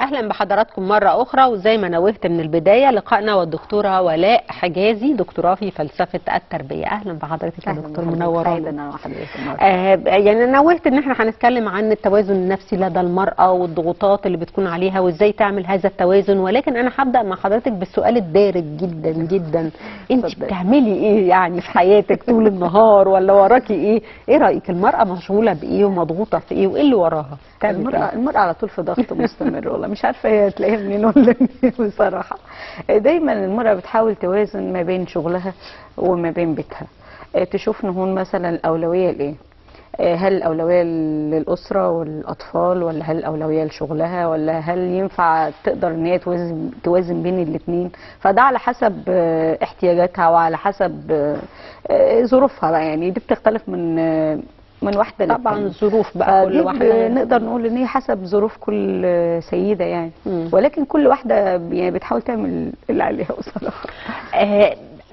اهلا بحضراتكم مره اخرى، وزي ما نوهت من البدايه لقائنا والدكتوره ولاء حجازي دكتوراه في فلسفه التربيه. اهلا بحضرتك يا دكتور، منورانا. يعني نوهت ان احنا هنتكلم عن التوازن النفسي لدى المراه والضغوطات اللي بتكون عليها وازاي تعمل هذا التوازن، ولكن انا هبدا مع حضرتك بالسؤال الدارج جدا جدا. انت بتعملي ايه يعني في حياتك طول النهار ولا وراكي ايه؟ ايه رايك المراه مشغوله بايه ومضغوطه في ايه وايه اللي وراها؟ المرأة على طول في ضغط مستمر، والله مش عارفة هي تلاقيها منين ولا منين بصراحة. دايما المرأة بتحاول توازن ما بين شغلها وما بين بيتها. تشوف نهون مثلا الأولوية لإيه؟ هل الأولوية للأسرة والأطفال، ولا هل الأولوية لشغلها، ولا هل ينفع تقدر إن هي توازن بين الاتنين؟ فده على حسب احتياجاتها وعلى حسب ظروفها بقى، يعني دي بتختلف من واحده للتانية. طبعا الظروف بقى كل واحده نقدر نقول ان هي حسب ظروف كل سيده يعني. ولكن كل واحده يعني بتحاول تعمل اللي عليها بصراحه.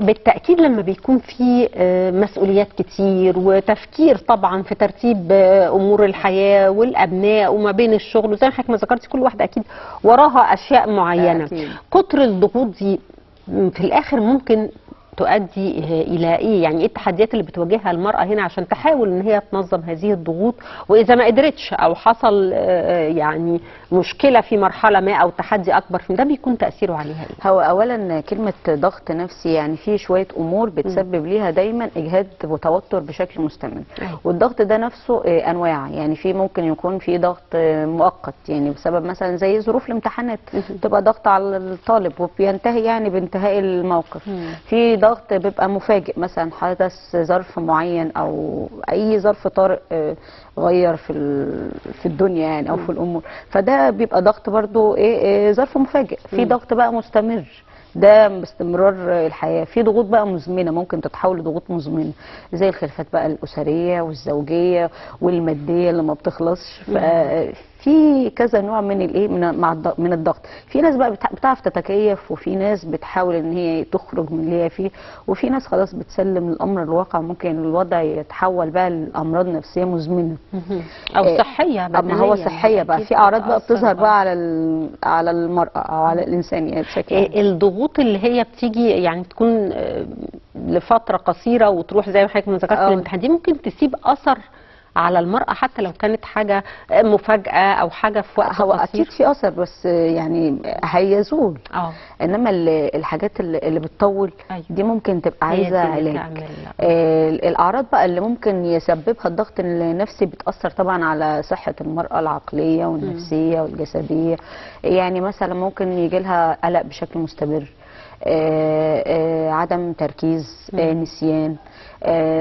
بالتأكيد لما بيكون في مسؤوليات كتير وتفكير طبعا في ترتيب أمور الحياة والأبناء وما بين الشغل، وزي ما حضرتك ما ذكرتي كل واحدة أكيد وراها أشياء معينة. كتر الضغوط دي في الآخر ممكن تؤدي الى ايه؟ يعني ايه التحديات اللي بتواجهها المراه هنا عشان تحاول ان هي تنظم هذه الضغوط، واذا ما قدرتش او حصل يعني مشكله في مرحله ما او تحدي اكبر من ده بيكون تاثيره عليها ايه؟ هو اولا كلمه ضغط نفسي يعني في شويه امور بتسبب ليها دايما اجهاد وتوتر بشكل مستمر. والضغط ده نفسه انواع، يعني في ممكن يكون في ضغط مؤقت يعني بسبب مثلا زي ظروف الامتحانات تبقى ضغط على الطالب وبينتهي يعني بانتهاء الموقف. في ضغط بيبقى مفاجئ، مثلا حدث ظرف معين او اي ظرف طارئ غير في الدنيا يعني او في الامور، فده بيبقى ضغط برضو ايه ظرف مفاجئ. في ضغط بقى مستمر، ده باستمرار الحياه. في ضغوط بقى مزمنه ممكن تتحول لضغوط مزمنه زي الخلافات بقى الاسريه والزوجيه والماديه اللي ما بتخلصش. في كذا نوع من الايه من الضغط. في ناس بقى بتعرف تتكيف، وفي ناس بتحاول ان هي تخرج من اللي هي فيه، وفي ناس خلاص بتسلم الامر الواقع. ممكن الوضع يتحول بقى لامراض نفسيه مزمنه او صحيه بدنيه. ما هو صحيه بقى في اعراض بقى بتظهر بقى على المراه او على الانسان يعني بشكل عام. الضغوط اللي هي بتيجي يعني تكون لفتره قصيره وتروح زي ما حضرتك ما ذكرت الامتحان، دي ممكن تسيب اثر على المرأة حتى لو كانت حاجة مفاجأة أو حاجة في وقت هو قصير. أكيد في أثر بس يعني هيزول. إنما الحاجات اللي بتطول دي ممكن تبقى عايزة علاج. الأعراض بقى اللي ممكن يسببها الضغط النفسي بتأثر طبعا على صحة المرأة العقلية والنفسية والجسدية. يعني مثلا ممكن يجي لها قلق بشكل مستمر، عدم تركيز، نسيان،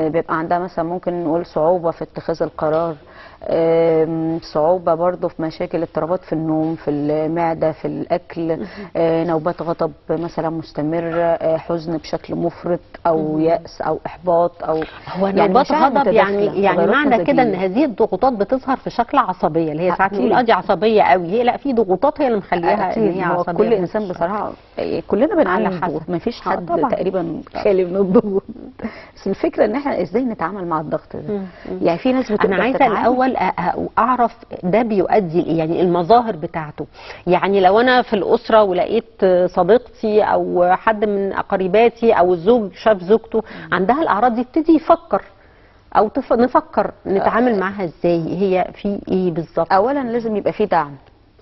بيبقى عندها مثلا ممكن نقول صعوبة في اتخاذ القرار، صعوبة برضو في مشاكل اضطرابات في النوم، في المعدة، في الأكل، نوبات غضب مثلا مستمرة، حزن بشكل مفرط أو يأس أو إحباط أو هو نوبات غضب. يعني معنى كده إن هذه الضغوطات بتظهر في شكل عصبية اللي هي ساعات نقول دي عصبية قوي. لا، في ضغوطات هي اللي مخليها إن هي عصبية. كل إنسان بصراحة كلنا بنعاني من الضغوط، ما فيش حد تقريبا خالي من الضغوط. بس الفكرة إن احنا إزاي نتعامل مع الضغط ده. يعني في ناس أنا عايزة الأول اعرف ده بيؤدي لايه، يعني المظاهر بتاعته. يعني لو انا في الاسره ولقيت صديقتي او حد من قريباتي او الزوج شاف زوجته عندها الاعراض دي، يبتدي يفكر او نفكر نتعامل معاها ازاي، هي في ايه بالظبط. اولا لازم يبقى في دعم،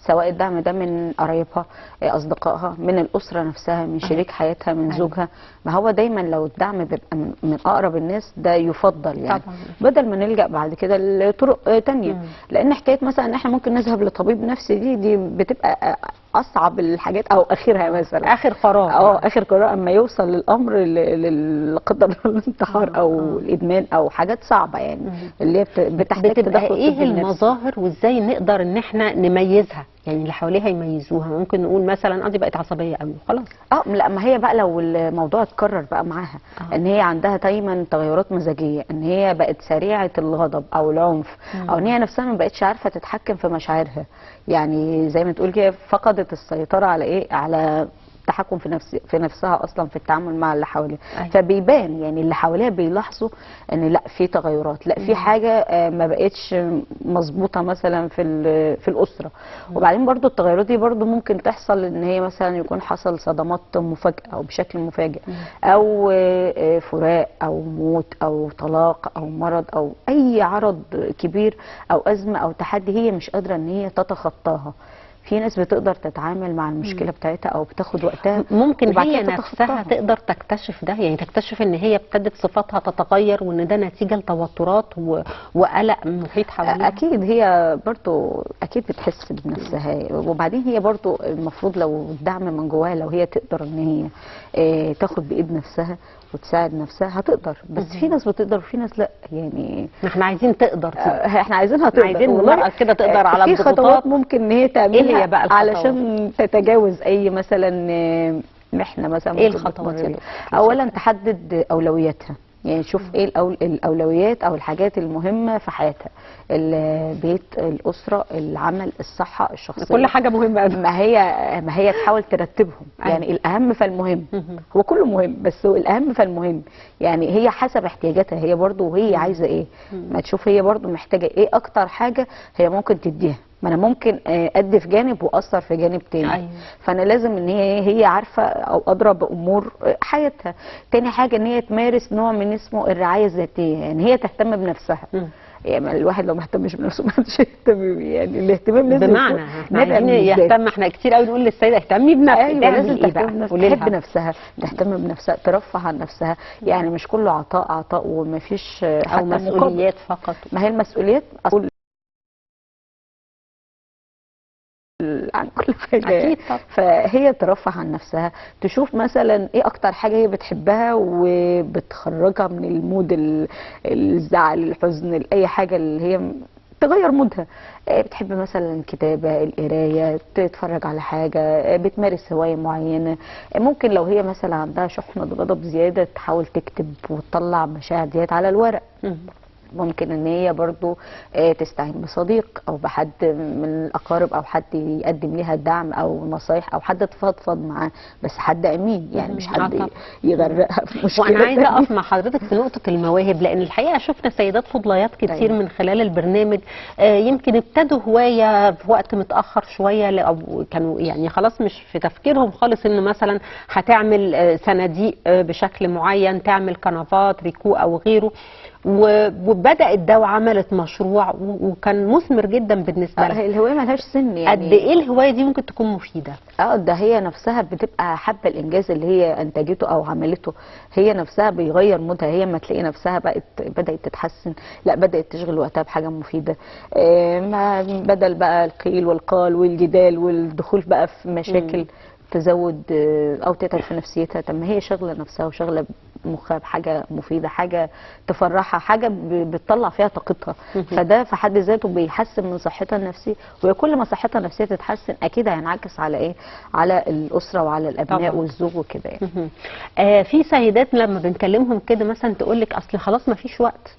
سواء الدعم ده من قرايبها، اصدقائها، من الاسره نفسها، من شريك حياتها، من زوجها. ما هو دايما لو الدعم بيبقى من اقرب الناس ده يفضل يعني طبعا. بدل ما نلجا بعد كده لطرق تانية. لان حكايه مثلا ان احنا ممكن نذهب لطبيب نفسي دي بتبقى اصعب الحاجات او اخرها مثلا اخر قرار. اخر قرار اما يوصل الامر لا قدر الانتحار او الادمان او حاجات صعبه يعني اللي هي بتحتاج تدخل ايه المظاهر وازاي نقدر ان احنا نميزها، يعني اللي حواليها يميزوها. ممكن نقول مثلا دي بقت عصبيه قوي خلاص. لا، ما هي بقى لو الموضوع اتكرر بقى معاها ان هي عندها دايما تغيرات مزاجيه، ان هي بقت سريعه الغضب او العنف، او ان هي نفسها ما بقتش عارفه تتحكم في مشاعرها، يعني زي ما تقول كده فقدت السيطره على على التحكم في نفسها اصلا في التعامل مع اللي حواليها. أيوة. فبيبان يعني اللي حواليها بيلاحظوا ان لا في تغيرات، لا في حاجه ما بقتش مظبوطه مثلا في الاسره. وبعدين برضو التغيرات دي برضو ممكن تحصل ان هي مثلا يكون حصل صدمات مفاجئه او بشكل مفاجئ، او فراق او موت او طلاق او مرض او اي عرض كبير او ازمه او تحدي هي مش قادره ان هي تتخطاها. في ناس بتقدر تتعامل مع المشكله بتاعتها او بتاخد وقتها، ممكن وبعد هي كده نفسها تتخطاها. تقدر تكتشف ده، يعني تكتشف ان هي ابتدت صفاتها تتغير وان ده نتيجه لتوترات وقلق محيط حواليها. اكيد هي برضو اكيد بتحس بنفسها، وبعدين هي برضو المفروض لو الدعم من جواها، لو هي تقدر ان هي تاخد بايد نفسها وتساعد نفسها هتقدر. بس في ناس بتقدر وفي ناس لا، يعني احنا عايزين تقدر دي. احنا عايزينها تقدر، عايزين والله المرأة كده تقدر على في الضغوطات. خطوات ممكن ان هي تعملها ايه هي بقى الخطوات؟ علشان تتجاوز اي مثلا محنه مثلا ايه ممكن الخطوات بتمر يا بيها. دكتور؟ اولا تحدد اولوياتها، يعني شوف ايه الاولويات او الحاجات المهمه في حياتها: البيت، الاسره، العمل، الصحه الشخصيه. كل حاجه مهمه. ما هي تحاول ترتبهم. يعني الاهم فالمهم، هو كله مهم بس هو الاهم فالمهم. يعني هي حسب احتياجاتها هي برضو، وهي عايزه ايه. ما تشوف هي برضو محتاجه ايه اكتر حاجه هي ممكن تديها. ما انا ممكن ادي في جانب واثر في جانب تاني. أيوة. فانا لازم ان هي عارفه او ادرى بامور حياتها. تاني حاجه ان هي تمارس نوع من اسمه الرعايه الذاتيه، يعني هي تهتم بنفسها. يعني الواحد لو ما اهتمش بنفسه ما حدش يهتم بيه. يعني الاهتمام لازم بمعنى احنا عايزين يهتم. احنا كتير قوي نقول للسيده اهتمي بنفسك. ايوه لازم ايه بقى؟ تهتم بنفسها، تحب نفسها، تهتم بنفسها، ترفه عن نفسها. يعني مش كله عطاء عطاء وما فيش او مسؤوليات فقط. ما هي المسؤوليات عن كل حاجه. اكيد طبعا. فهي ترفه عن نفسها، تشوف مثلا ايه اكتر حاجه هي بتحبها وبتخرجها من المود الزعل، الحزن، اي حاجه اللي هي تغير مودها. بتحب مثلا الكتابه، القرايه، تتفرج على حاجه، بتمارس هوايه معينه. ممكن لو هي مثلا عندها شحنه غضب زياده تحاول تكتب وتطلع مشاعر ديت على الورق. ممكن ان هي برضو تستعين بصديق او بحد من الاقارب او حد يقدم لها دعم او نصايح او حد تفضفض معاه، بس حد امين يعني مش حد يغرقها في مشكله. وانا عايزه اقف مع حضرتك في نقطه المواهب، لان الحقيقه شفنا سيدات فضليات كتير أيوة. من خلال البرنامج يمكن ابتدوا هوايه في وقت متاخر شويه، او كانوا يعني خلاص مش في تفكيرهم خالص ان مثلا هتعمل صناديق بشكل معين، تعمل كنفات ريكو او غيره، وبدات ده وعملت مشروع وكان مثمر جدا بالنسبه لها. الهوايه مالهاش سن يعني. قد ايه الهوايه دي ممكن تكون مفيده؟ ده هي نفسها بتبقى حابه الانجاز اللي هي انتجته او عملته. هي نفسها بيغير مودها. هي ما تلاقي نفسها بدات تتحسن، لا بدات تشغل وقتها بحاجه مفيده. ما بدل بقى القيل والقال والجدال والدخول بقى في مشاكل تزود او تتعب في نفسيتها. طب ما هي شغله نفسها وشغله مخها بحاجه مفيده، حاجه تفرحها، حاجه بتطلع فيها طاقتها. فده في حد ذاته بيحسن من صحتها النفسيه، وكل ما صحتها النفسيه تتحسن اكيد هينعكس على ايه؟ على الاسره وعلى الابناء طبعا. والزوج وكده يعني. في سيدات لما بنكلمهم كده مثلا تقول لك اصل خلاص ما فيش وقت،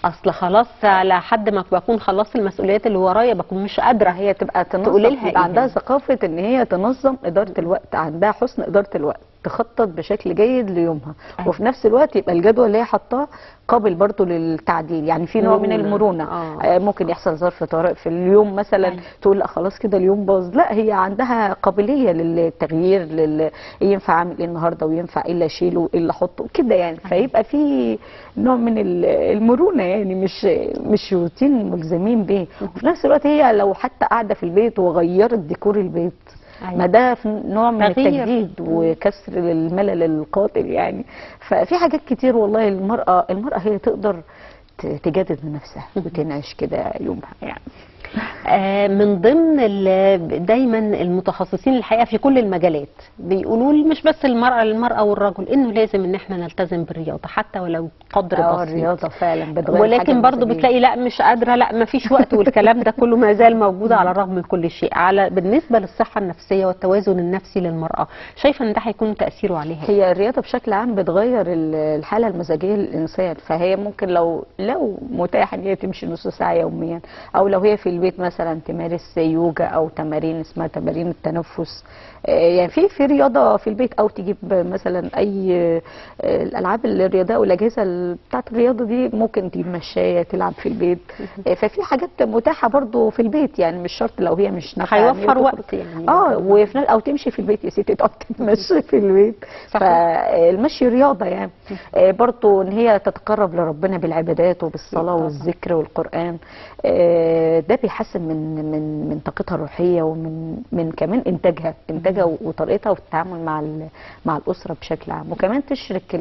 اصل خلاص لحد ما بكون خلصت المسؤوليات اللي ورايا بكون مش قادره. هي تبقى تقولي لها يبقى عندها ثقافه ان هي تنظم اداره الوقت، عندها حسن اداره الوقت، تخطط بشكل جيد ليومها. وفي نفس الوقت يبقى الجدول اللي هي حطاه قابل برضو للتعديل. يعني في نوع من المرونه. ممكن يحصل ظرف طارئ في اليوم مثلا تقول لا خلاص كده اليوم باظ، لا هي عندها قابليه للتغيير، ينفع اعمل ايه النهارده وينفع ايه اللي اشيله وايه اللي احطه كده يعني. فيبقى في نوع من المرونه، يعني مش روتين ملزمين به. وفي نفس الوقت هي لو حتى قاعده في البيت وغيرت ديكور البيت، ما ده نوع من التجديد وكسر الملل القاتل يعني. ففي حاجات كتير والله. المرأة هي تقدر تجدد من نفسها وتنعش كده يومها يعني. من ضمن دايما المتخصصين الحقيقه في كل المجالات بيقولوا لي مش بس المرأة والرجل انه لازم ان احنا نلتزم بالرياضه حتى ولو قدر بسيط. الرياضه فعلا بتغير، ولكن برضو بتلاقي لا مش قادره، لا ما فيش وقت، والكلام ده كله ما زال موجود على الرغم من كل شيء. بالنسبه للصحه النفسيه والتوازن النفسي للمراه، شايفه ان ده هيكون تاثيره عليها؟ هي الرياضه بشكل عام بتغير الحاله المزاجيه للانسان. فهي ممكن لو لو متاح ان هي تمشي نص ساعه يوميا، او لو هي في البيت مثلا تمارس يوجا او تمارين اسمها تمارين التنفس. يعني في رياضه في البيت، او تجيب مثلا اي الالعاب الرياضيه والاجهزه بتاعت الرياضه دي، ممكن تجيب مشايه تلعب في البيت. ففي حاجات متاحه برضو في البيت، يعني مش شرط لو هي مش نافعه هيوفر وقت يعني. او تمشي في البيت يا ستي، تقعد تتمشي في البيت. صحيح. فالمشي رياضه يعني. برضو ان هي تتقرب لربنا بالعبادات وبالصلاه طبعا. والذكر والقران. ده بيحسن من طاقتها الروحيه، ومن كمان انتاجها وطريقتها في التعامل مع الاسره بشكل عام. وكمان تشرك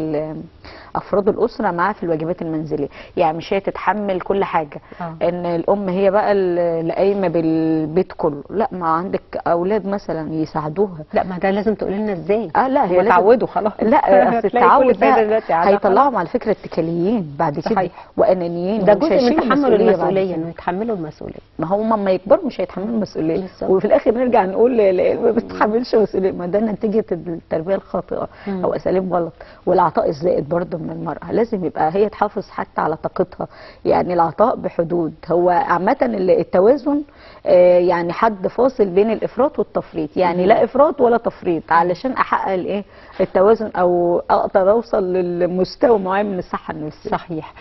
افراد الاسره معاها في الواجبات المنزليه، يعني مش هي تتحمل كل حاجه. ان الام هي بقى اللي قايمه بالبيت كله، لا، ما عندك اولاد مثلا يساعدوها. لا، ما ده لازم تقولي لنا ازاي. لا، هي تعودوا خلاص. لا، اصل التعود ده هيطلعهم هيطلعهم على فكره اتكاليين بعد كده. صحيح. وانانيين، ده ومش جزء من هيشيلوا تحمل المسؤوليه، بعد انه يتحملوا المسؤوليه. ما هم لما يكبروا مش هيتحملوا المسؤوليه، بالظبط. وفي الاخر نرجع نقول ما بتتحملش مسؤوليه. ما ده نتيجه التربيه الخاطئه او اساليب غلط. والعطاء الزائد برضه من المراه، لازم يبقى هي تحافظ حتى على طاقتها. يعني العطاء بحدود. هو عامه التوازن يعني حد فاصل بين الافراط والتفريط، يعني لا افراط ولا تفريط، علشان احقق الايه التوازن، او اقدر اوصل لمستوى معين من الصحه النفسيه. صحيح.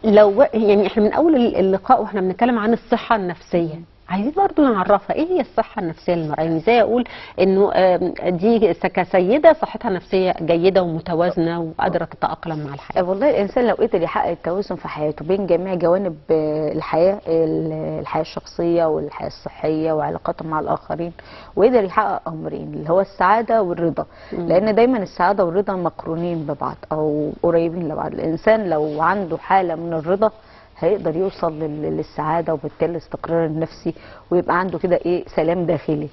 لو يعني احنا من اول اللقاء واحنا بنتكلم عن الصحه النفسيه، عايزين برضو نعرفها ايه هي الصحه النفسيه للمراه. يعني ازاي اقول انه دي كسيده صحتها النفسيه جيده ومتوازنه وقادره تتاقلم مع الحياه؟ والله الانسان لو قدر يحقق التوازن في حياته بين جميع جوانب الحياه الشخصيه والحياه الصحيه وعلاقاته مع الاخرين، وقدر يحقق امرين اللي هو السعاده والرضا. لان دايما السعاده والرضا مقرونين ببعض او قريبين لبعض. الانسان لو عنده حاله من الرضا هيقدر يوصل للسعاده، وبالتالي الاستقرار النفسي، ويبقى عنده كده سلام داخلي.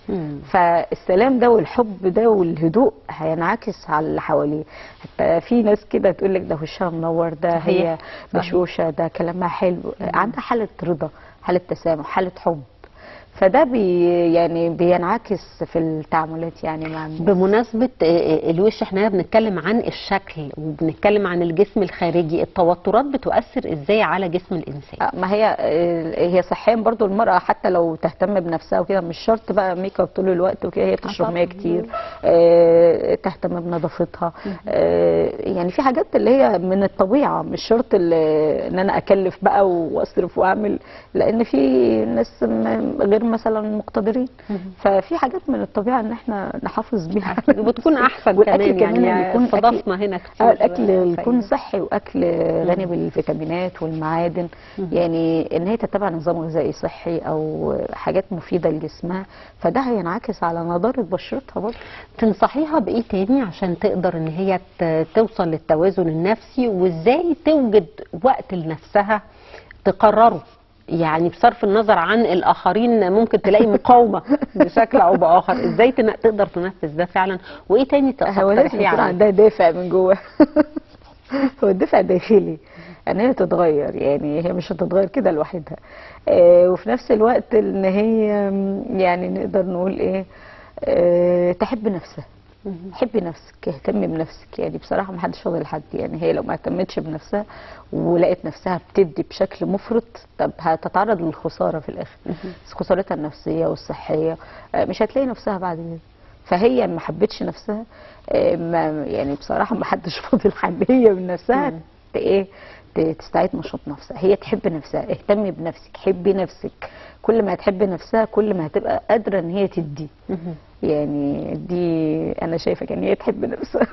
فالسلام ده والحب ده والهدوء هينعكس على اللي حواليه. حتى في ناس كده تقول لك ده وشها منور، ده هي بشوشه، ده كلامها حلو. عندها حاله رضا، حاله تسامح، حاله حب. فده يعني بينعكس في التعاملات يعني مع الناس. بمناسبة الوش، احنا بنتكلم عن الشكل وبنتكلم عن الجسم الخارجي، التوترات بتؤثر ازاي على جسم الانسان؟ ما هي صحيا برضو المرأة حتى لو تهتم بنفسها وكده، مش شرط بقى ميك اب طول الوقت وكده، هي بتشرب ميه كتير، تهتم بنظافتها. يعني في حاجات اللي هي من الطبيعة، مش شرط ان انا اكلف بقى واصرف واعمل، لان في ناس غير مثلا مقتدرين. ففي حاجات من الطبيعه ان احنا نحافظ بيها وبتكون احسن كمان. يعني يكون استضفنا هنا كتير الاكل يكون صحي، واكل غني بالفيتامينات والمعادن. يعني ان هي تتبع نظام غذائي صحي او حاجات مفيده لجسمها، فده هينعكس على نضاره بشرتها برضه. تنصحيها بايه تاني عشان تقدر ان هي توصل للتوازن النفسي، وازاي توجد وقت لنفسها تقرره؟ يعني بصرف النظر عن الاخرين، ممكن تلاقي مقاومه بشكل او باخر، ازاي تقدر تنفذ ده فعلا؟ وايه تاني تقترحيه عليها؟ عندها دافع من جوه. هو الدافع داخلي ان هي تتغير، يعني هي مش هتتغير كده لوحدها. وفي نفس الوقت ان هي يعني نقدر نقول تحب نفسها. حبي نفسك، اهتمي بنفسك. يعني بصراحه ما حدش فاضل لحد. يعني هي لو ما اهتمتش بنفسها ولقيت نفسها بتدي بشكل مفرط، طب هتتعرض للخساره في الاخر. خسارتها النفسيه والصحيه مش هتلاقي نفسها بعد كده. فهي ما حبتش نفسها، يعني بصراحه ما حدش فاضل حد. هي من نفسها تستعيد نشاط نفسها. هي تحب نفسها، اهتمي بنفسك، حبي نفسك. كل ما تحبي نفسها كل ما هتبقى قادره ان هي تدي. يعني دي انا شايفه ان هي تحب نفسها.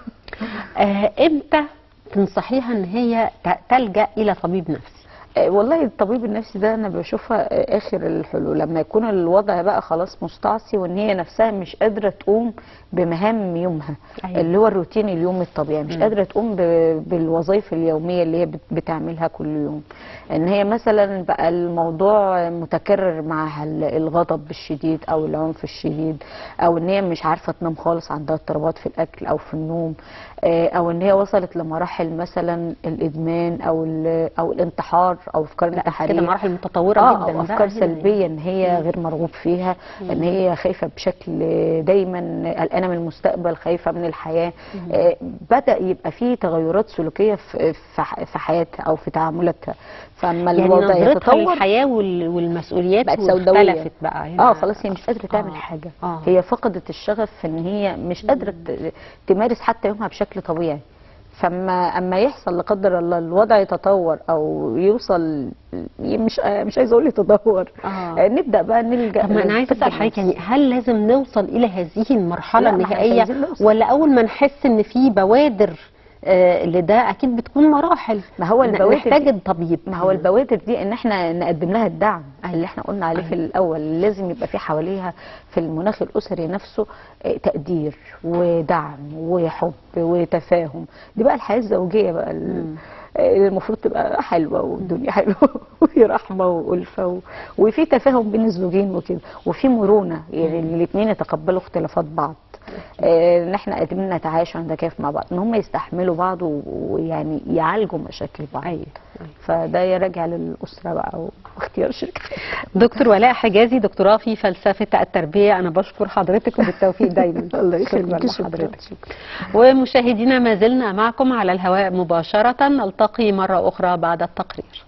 امتى تنصحيها ان هي تلجأ الى طبيب نفسي؟ والله الطبيب النفسي ده انا بشوفها اخر الحلول، لما يكون الوضع بقى خلاص مستعصي، وان هي نفسها مش قادره تقوم بمهام يومها. أيوة. اللي هو الروتين اليومي الطبيعي، مش قادره تقوم بالوظائف اليوميه اللي هي بتعملها كل يوم. ان هي مثلا بقى الموضوع متكرر معها الغضب الشديد او العنف الشديد، او ان هي مش عارفه تنام خالص، عندها اضطرابات في الاكل او في النوم، او ان هي وصلت لمراحل مثلا الادمان او الانتحار او افكار كده انتحاريه، مراحل متطوره اه جدا او افكار سلبيه ان هي غير مرغوب فيها، ان هي خايفه بشكل دايما، قلقانه من المستقبل، خايفه من الحياه. بدا يبقى في تغيرات سلوكيه في حياتها او في تعاملاتها. فاما يعني الوضع نظرتها يتطور للحياه والمسؤوليات بقت سوداويه. اختلفت بقى هنا. خلاص هي مش قادره تعمل حاجه. آه. هي فقدت الشغف في ان هي مش قادره تمارس حتى يومها بشكل طبيعي. اما يحصل لا قدر الله الوضع يتطور او يوصل، مش عايزه اقول يتدهور، نبدا بقى نلجا. طب ما انا عايزه اسال حضرتك، يعني هل لازم نوصل الى هذه المرحله لا، ما احنا مش النهائيه، عايزين نوصل. ولا اول ما نحس ان في بوادر لده اكيد بتكون مراحل؟ ما هو البوادر نحتاج الطبيب. ما هو البوادر دي ان احنا نقدم لها الدعم اللي احنا قلنا عليه في الاول. لازم يبقى في حواليها في المناخ الاسري نفسه تقدير ودعم وحب وتفاهم. دي بقى الحياه الزوجيه بقى المفروض تبقى حلوه والدنيا حلوه وفي رحمه والفه وفي تفاهم بين الزوجين وكده، وفي مرونه، يعني الاثنين يتقبلوا اختلافات بعض، ان احنا قادرين نتعايش ونتكيف مع بعض، ان هم يستحملوا بعض ويعني يعالجوا مشاكل بعض. فده يراجع للاسره بقى واختيار شريك. دكتور ولاء حجازي، دكتوراه في فلسفه التربيه، انا بشكر حضرتك وبالتوفيق دايما. الله يخليك. حضرتك. ومشاهدينا ما زلنا معكم على الهواء مباشره، نلتقي مره اخرى بعد التقرير.